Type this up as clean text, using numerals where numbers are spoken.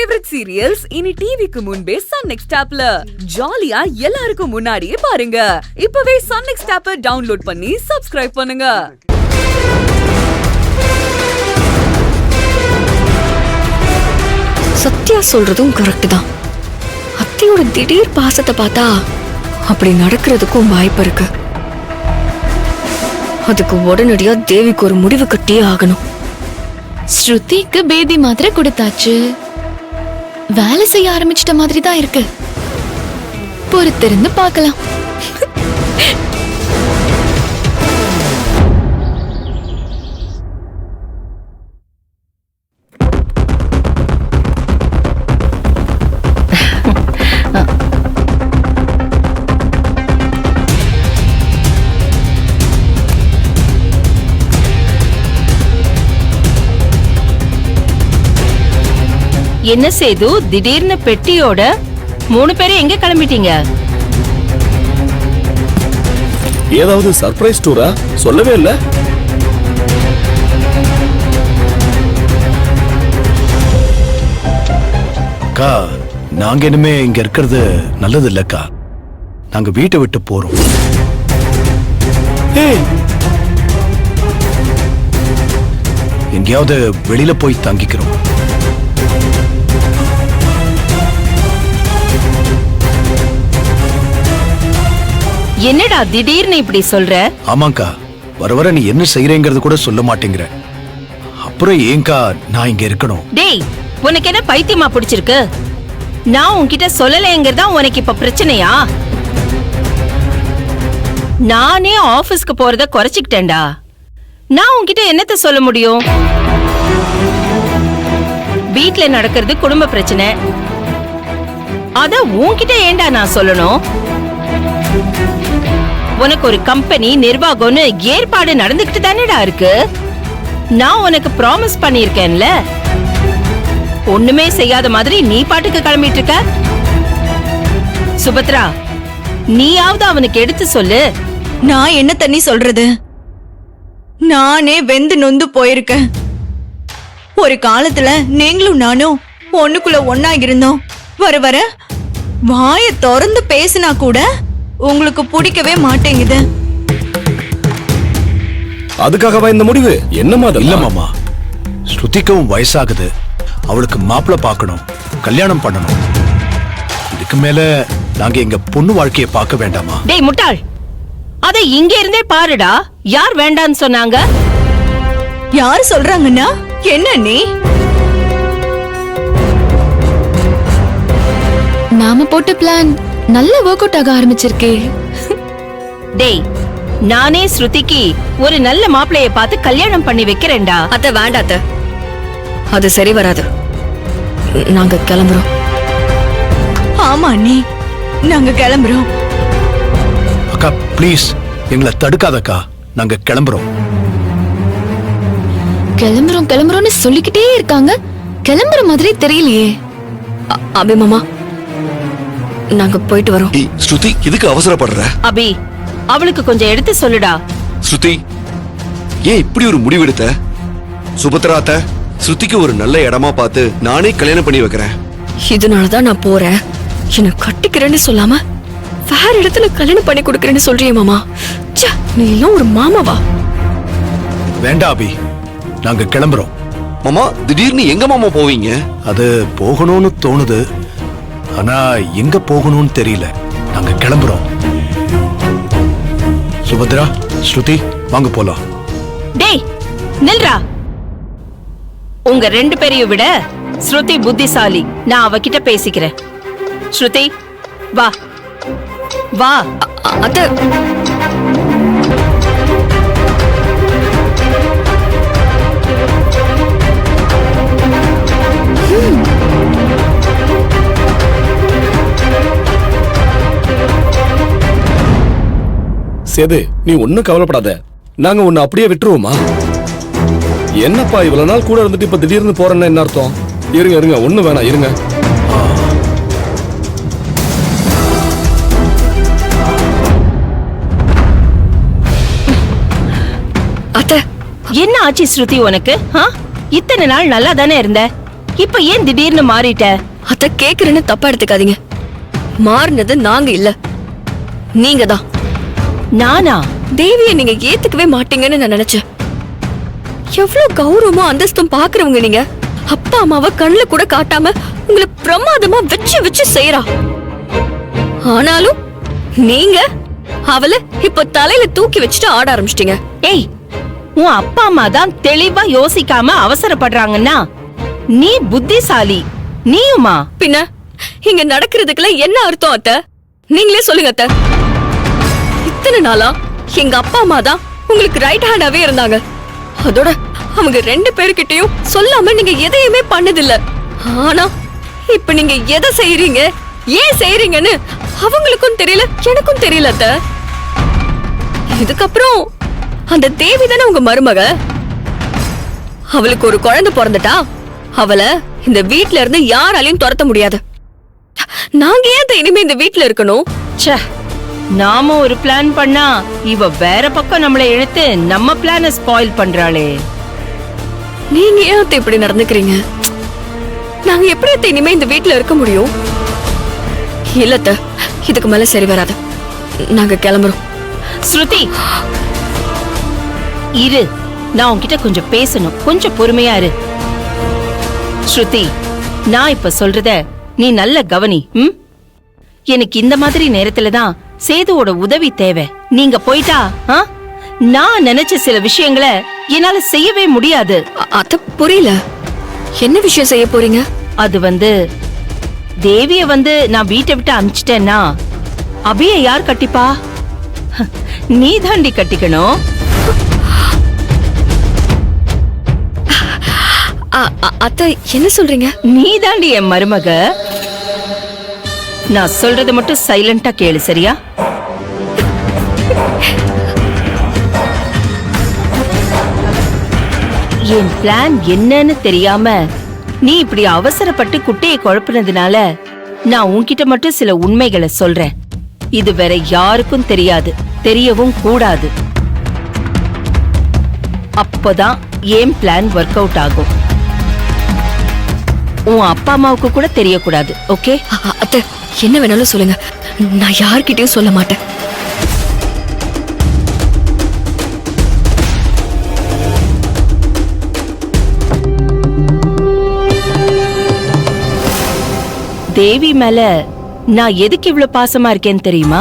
Favourite serials இனி டிவிக்கு முன்பே சன் நெக்ஸ்ட் ஆப்ல ஜாலியா எல்லாருக்கும் முன்னாடியே பாருங்க. இப்பவே சன் நெக்ஸ்ட் ஆப்பை டவுன்லோட் பண்ணி சப்ஸ்கிரைப் பண்ணுங்க. சத்யா சொல்றதும் கரெக்ட் தான். அத்தையோட திடீர் பாசத்தை பார்த்தா அப்படி நடக்கிறதுக்கும் வாய்ப்பு இருக்கு. அதுக்கு உடனடியா தேவிக்கு ஒரு முடிவு கட்டியே ஆகணும். ஸ்ருதிக்கு பேதி மாத்திரை கொடுத்தாச்சு, வேலை செய்ய ஆரம்பிச்சிட்ட மாதிரி தான் இருக்கு. பொறுத்திருந்து பார்க்கலாம். என்ன சேது, திடீர்னு பெட்டியோட 3 பேரும் எங்க கிளம்பிட்டீங்க? ஏதாவது சர்ப்ரைஸ் டூரா? சொல்லவே இல்ல. அக்கா, நாங்க இனிமே இங்க இருக்கிறது நல்லது இல்லக்கா. நாங்க வீட்டை விட்டு போறோம். எங்கேயாவது வெளியில போய் தங்கிக்கிறோம். என்னடா திடீர்னு இப்படி சொல்ற? ஆமாக்கா, வர வர நீ என்ன செய்யறேங்கிறது கூட சொல்ல மாட்டேங்கிற. அப்புறம் ஏங்கா நான் இங்க இருக்கணும்? டேய், உனக்கு என்ன பைத்தியமா பிடிச்சிருக்கு? நான் உன்கிட்ட சொல்லலைங்கிறதா உனக்கு இப்ப பிரச்சனையா? நானே ஆபீஸ்க்கு போறத குறைச்சிக்கிட்டேன்டா. நான் உன்கிட்ட என்னத்த சொல்ல முடியும்? வீட்ல நடக்கிறது குடும்ப பிரச்சனை, அத உன்கிட்ட ஏண்டா நான் சொல்லணும்? உனக்கு ஒரு கம்பெனி நிர்வாகம்னு ஏற்பாடு நடந்துகிட்டு தானேடா இருக்கு. நான் உனக்கு ப்ராமிஸ் பண்ணிருக்கேன்ல. ஒண்ணுமே செய்யாத மாதிரி நீ பாட்டுக்கு கிளம்பிட்டு இருக்க. சுபத்ரா, நீயாவது அவனுக்கு எடுத்து சொல்லு. நான் என்ன தண்ணி சொல்றது? நானே வெந்து நொந்து போயிருக்கேன். ஒரு காலத்துல நீங்களும் நானும் ஒண்ணுக்குள்ள ஒன்னா இருந்தோம். வர வர வாய திறந்து பேசினா கூட உங்களுக்கு பிடிக்கவே மாட்டேங்குது. அதுக்காகவா இந்த முடிவு? என்னமா? இல்ல மாமா, ஸ்ருதிக்கும் வயசாகுது. அவளுக்கு மாப்பிள்ள பார்க்கணும், கல்யாணம் பண்ணணும். இதுக்கு மேல நாங்க எங்க பொண்ணு வாழ்க்கைய பார்க்க வேண்டாமா? டேய் முட்டாள், அத இங்க இருந்தே பாருடா. யார் வேண்டான்னு சொன்னாங்க? யாரு சொல்றாங்கன்னா என்ன? நீ நாம போட்ட பிளான் நல்ல ஒர்க் அவுட் ஆக ஆரம்பிச்சிருக்கே. டேய், நானே ஸ்ருதிக்கு ஒரு நல்ல மாப்பிளைய பார்த்து கல்யாணம் பண்ணி வைக்கிறேன்டா. அத வேண்டாத்த, அது சரி வராது. நாங்க கிளம்புறோம். ஆமா நீ, நாங்க கிளம்புறோம். அக்கா ப்ளீஸ் எங்களை தடுக்காதக்கா, நாங்க கிளம்புறோம். கிளம்புறோம் கிளம்புறோம்னு சொல்லிக்கிட்டே இருக்காங்க, கிளம்புற மாதிரி தெரியலையே. அபிமாமா, நாங்க போயிட்டு வரோம். ஸ்ருதி, எதுக்கு அவசரப்படுற? அபி, அவளுக்கு கொஞ்சம் எடுத்து சொல்லுடா. ஸ்ருதி, ஏன் இப்படி ஒரு முடிவெடுத்த? சுபத்ராத்த, ஸ்ருதிக்கு ஒரு நல்ல இடமா பார்த்து நானே கல்யாணம் பண்ணி வைக்கிறேன். இதனாலதான் நான் போறேன். என்ன கட்டிக்கிறேன்னு சொல்லாம வேற இடத்துல கல்யாணம் பண்ணி கொடுக்கறேன்னு சொல்றியே மாமா. நீ எல்லாம் ஒரு மாமாவா? வேண்டாம் அபி, நாங்க கிளம்புறோம். மாமா, திடீர்னு எங்க மாமா போவீங்க? அது போகணும்னு தோணுது, ஆனா எங்க போகணும்னு தெரியல. நாங்க கிளம்புறோம். சுபத்ரா, ஸ்ருதி, வாங்க போலாம். டேய் நில்றா. உங்க 2 பேரையும் விட ஸ்ருதி புத்திசாலி. நான் அவகிட்ட பேசிக்கிறேன். ஸ்ருதி, வா வா. அத்தை, சேது, நீ ஒன்னும் கவலைப்படாத. நாங்க உன்னை அப்படியே விட்டுருவோமா? என்னப்பா இவ்வளவு நாள் கூட இருந்துட்டு இப்ப திடீர்னு போறேன்னா என்ன அர்த்தம்? இருங்க இருங்க, ஒண்ணு வேணாம், இருங்க. என்ன ஆச்சு ஸ்ருதி உனக்கு? இத்தனை நாள் நல்லா தானே இருந்த, இப்ப ஏன் திடீர்னு மாறிட்ட? அத கேக்குறேன்னு தப்பா எடுத்துக்காதீங்க. மாறினது நாங்க இல்ல, நீங்க தான். நானா? தேவிய நீங்க ஏத்துக்கவே மாட்டீங்கன்னு நான் நினைச்சேன். எவ்வளவு கௌரவமும் அந்தஸ்தும் பாக்குறவங்க நீங்க. அப்பா அம்மாவை கண்ணுல கூட காட்டாம உங்களை பிரமாதமா வச்சு வச்சு செய்யறா. ஆனாலும் நீங்க அவளை இப்ப தலையில தூக்கி வச்சுட்டு ஆட ஆரம்பிச்சிட்டீங்க. ஏய், உன் அப்பா அம்மா தான் தெளிவா யோசிக்காம அவசரப்படுறாங்கன்னா நீ புத்திசாலி. நீயுமா? பின்ன இங்க நடக்கிறதுக்குலாம் என்ன அர்த்தம் அத்தை? நீங்களே சொல்லுங்க அத்தை. இத்தனை நாளா எங்க அப்பா அம்மா தான் உங்களுக்கு ரைட் ஹேண்டாவே இருந்தாங்க. அதோட அவங்க 2 பேருக்கிட்டையும் சொல்லாம நீங்க எதையுமே பண்ணதில்ல. ஆனா இப்ப நீங்க எதை செய்யறீங்க, ஏன் செய்யறீங்கன்னு அவங்களுக்கும் தெரியல, எனக்கும் தெரியல அத்தை. இதுக்கப்புறம் அந்த தேவி தானே உங்க மருமக. அவளுக்கு ஒரு குழந்தை பிறந்துட்டா அவளை இந்த வீட்ல இருந்து யாராலையும் துரத்த முடியாது. நாங்க ஏன் இனிமே இந்த வீட்ல இருக்கணும்? ச்சே, நாம ஒரு பிளான் பண்ணா இவ வேற பக்கம் நம்மளை இழுத்து நம்ம பிளான ஸ்பாயில் பண்றாளே. நீங்க ஏன் அத்தை இப்படி நடந்துக்கிறீங்க? நாங்க எப்படி அத்தை இனிமே இந்த வீட்ல இருக்க முடியும்? இல்ல அத்தை, இதுக்கு மேல சரி வராது. நாங்க கிளம்புறோம். ஸ்ருதி, இரு, நான் உன்கிட்ட கொஞ்சம் பேசணும். கொஞ்சம் பொறுமையா இரு. ஸ்ருதி, நான் இப்ப சொல்றத நீ நல்ல கவனி. எனக்கு இந்த மாதிரி நேரத்துல தான் சேதுவோட உதவி தேவை. நீங்க போயிட்டா நான் நினைச்ச சில விஷயங்களை என்னால செய்யவே முடியாது. அத்தை புரியல, என்ன விஷயம் செய்ய போறீங்க? அது தேவிய நான் வீட்டை விட்டு அனுப்பிச்சிட்டேன்னா அபிய யார் கட்டிப்பா? நீ தாண்டி கட்டிக்கணும். அத்தை என்ன சொல்றீங்க? நீ தாண்டி என் மருமக. நான் சொல்றத மட்டும் சைலண்டா கேளு, சரியா? என் பிளான் என்னன்னு தெரியாம நீ இப்படி அவசரப்பட்டு குட்டையை குழப்பினதுனால நான் உன்கிட்ட மட்டும் சில உண்மைகளை சொல்றேன். இது வேற யாருக்கும் தெரியாது, தெரியவும் கூடாது. அப்போதான் என் பிளான் ஒர்க் அவுட் ஆகும். உன் அப்பா அம்மாவுக்கு கூட தெரியக்கூடாது, ஓகே? அத்தை என்ன வேணாலும் சொல்லுங்க, நான் யார்கிட்டயும் சொல்ல மாட்டேன். தேவி மேல நான் எதுக்கு இவ்ளோ பாசமா இருக்கேன்னு தெரியுமா?